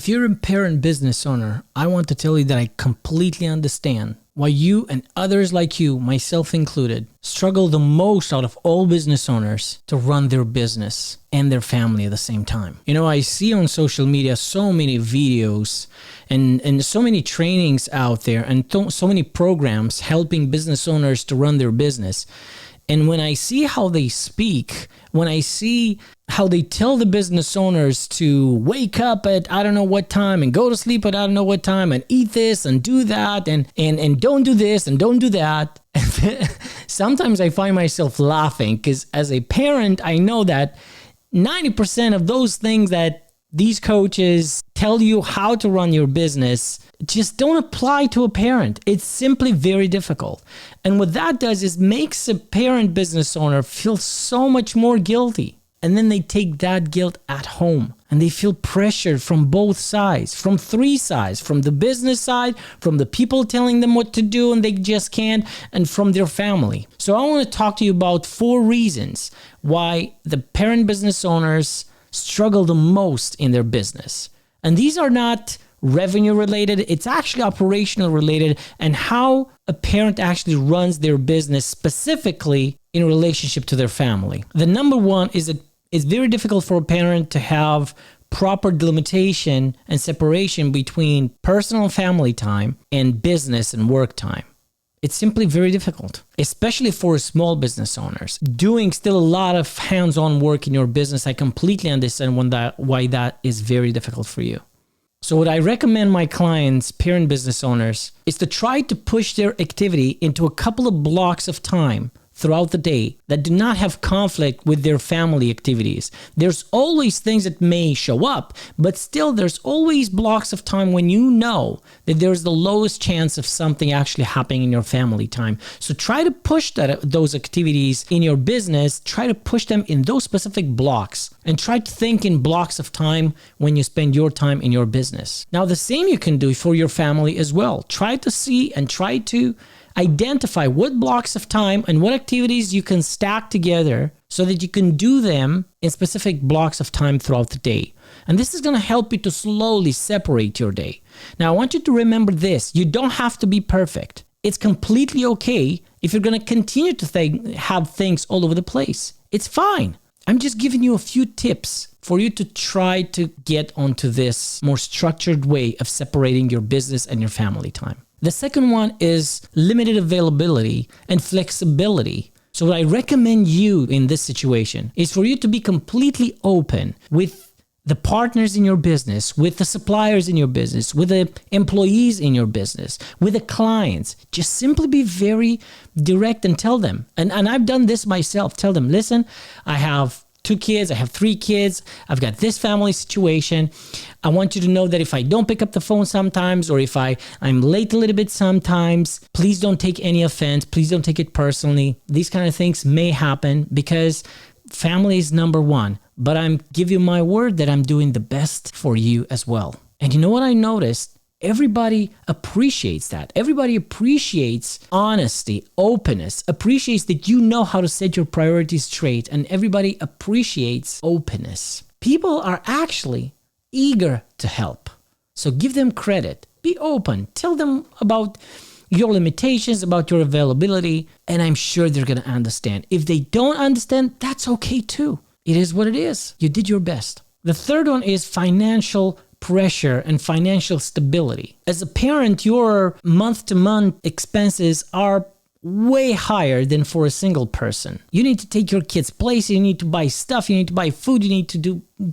If you're a parent business owner, I want to tell you that I completely understand why you and others like you, myself included, struggle the most out of all business owners to run their business and their family at the same time. You know, I see on social media so many videos and so many trainings out there and so many programs helping business owners to run their business. And when I see how they speak, when I see how they tell the business owners to wake up at I don't know what time and go to sleep at I don't know what time and eat this and do that and don't do this and don't do that. Sometimes I find myself laughing because as a parent, I know that 90% of those things that these coaches tell you how to run your business just don't apply to a parent. It's simply very difficult. And what that does is makes a parent business owner feel so much more guilty. And then they take that guilt at home and they feel pressured from both sides, from three sides, from the business side, from the people telling them what to do and they just can't, and from their family. So I want to talk to you about 4 reasons why the parent business owners struggle the most in their business. And these are not revenue related, it's actually operational related and how a parent actually runs their business specifically in relationship to their family. The number one is that it's very difficult for a parent to have proper delimitation and separation between personal and family time and business and work time. It's simply very difficult, especially for small business owners. Doing still a lot of hands-on work in your business, I completely understand why that is very difficult for you. So what I recommend my clients, parent business owners, is to try to push their activity into a couple of blocks of time throughout the day that do not have conflict with their family activities. There's always things that may show up, but still there's always blocks of time when you know that there's the lowest chance of something actually happening in your family time. So try to push those activities in your business, try to push them in those specific blocks and try to think in blocks of time when you spend your time in your business. Now the same you can do for your family as well. Try to see and try to identify what blocks of time and what activities you can stack together so that you can do them in specific blocks of time throughout the day. And this is going to help you to slowly separate your day. Now, I want you to remember this. You don't have to be perfect. It's completely okay if you're going to continue to have things all over the place. It's fine. I'm just giving you a few tips for you to try to get onto this more structured way of separating your business and your family time. The second one is limited availability and flexibility. So what I recommend you in this situation is for you to be completely open with the partners in your business, with the suppliers in your business, with the employees in your business, with the clients. Just simply be very direct and tell them. And I've done this myself. Tell them, listen, I have 2 kids, I have 3 kids, I've got this family situation. I want you to know that if I don't pick up the phone sometimes or if I'm late a little bit sometimes, please don't take any offense. Please don't take it personally. These kind of things may happen because family is number one. But I'm giving you my word that I'm doing the best for you as well. And you know what I noticed? Everybody appreciates that. Everybody appreciates honesty, openness, appreciates that you know how to set your priorities straight, and everybody appreciates openness. People are actually eager to help. So give them credit. Be open. Tell them about your limitations, about your availability, and I'm sure they're going to understand. If they don't understand, that's okay too. It is what it is. You did your best. The third one is financial pressure and financial stability. As a parent, your month-to-month expenses are way higher than for a single person. You need to take your kids places, you need to buy stuff, you need to buy food, you need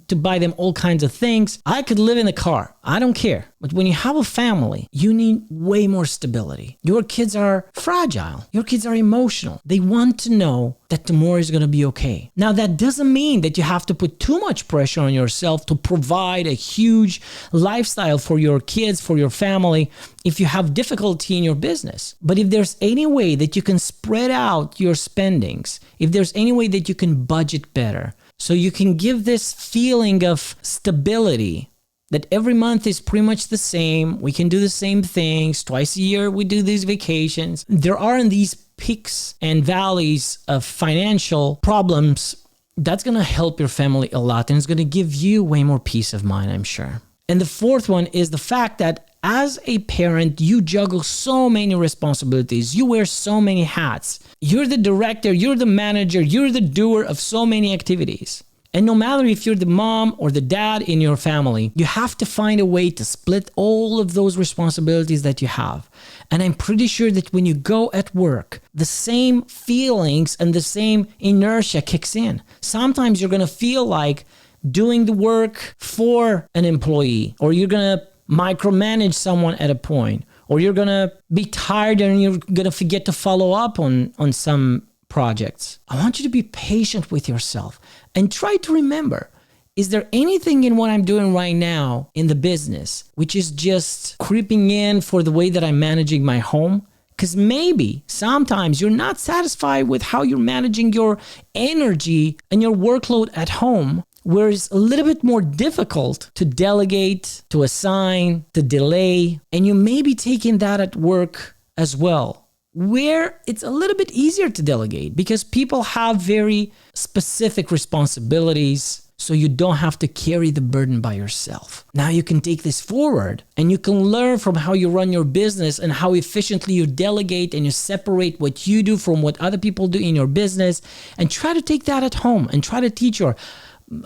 to buy them all kinds of things. I could live in a car, I don't care. But when you have a family, you need way more stability. Your kids are fragile. Your kids are emotional. They want to know that tomorrow is going to be okay. Now, that doesn't mean that you have to put too much pressure on yourself to provide a huge lifestyle for your kids, for your family, if you have difficulty in your business. But if there's any way that you can spread out your spendings, if there's any way that you can budget better, so you can give this feeling of stability, that every month is pretty much the same. We can do the same things. Twice a year, we do these vacations. There aren't these peaks and valleys of financial problems. That's going to help your family a lot, and it's going to give you way more peace of mind, I'm sure. And the fourth one is the fact that as a parent, you juggle so many responsibilities. You wear so many hats. You're the director, you're the manager, you're the doer of so many activities. And no matter if you're the mom or the dad in your family, you have to find a way to split all of those responsibilities that you have. And I'm pretty sure that when you go at work, the same feelings and the same inertia kicks in. Sometimes you're going to feel like doing the work for an employee, or you're going to micromanage someone at a point, or you're going to be tired and you're going to forget to follow up on some projects. I want you to be patient with yourself and try to remember, is there anything in what I'm doing right now in the business which is just creeping in for the way that I'm managing my home? Because maybe sometimes you're not satisfied with how you're managing your energy and your workload at home, where it's a little bit more difficult to delegate, to assign, to delay, and you may be taking that at work as well, where it's a little bit easier to delegate because people have very specific responsibilities, so you don't have to carry the burden by yourself. Now you can take this forward and you can learn from how you run your business and how efficiently you delegate and you separate what you do from what other people do in your business, and try to take that at home and try to teach your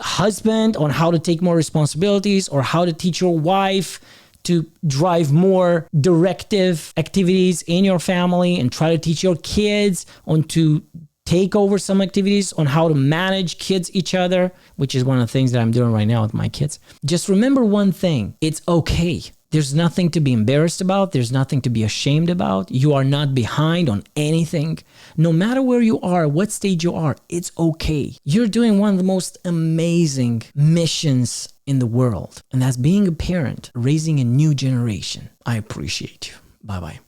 husband on how to take more responsibilities, or how to teach your wife to drive more directive activities in your family, and try to teach your kids on to take over some activities, on how to manage kids each other, which is one of the things that I'm doing right now with my kids. Just remember one thing, it's okay. There's nothing to be embarrassed about. There's nothing to be ashamed about. You are not behind on anything. No matter where you are, what stage you are, it's okay. You're doing one of the most amazing missions in the world, and that's being a parent, raising a new generation. I appreciate you. Bye-bye.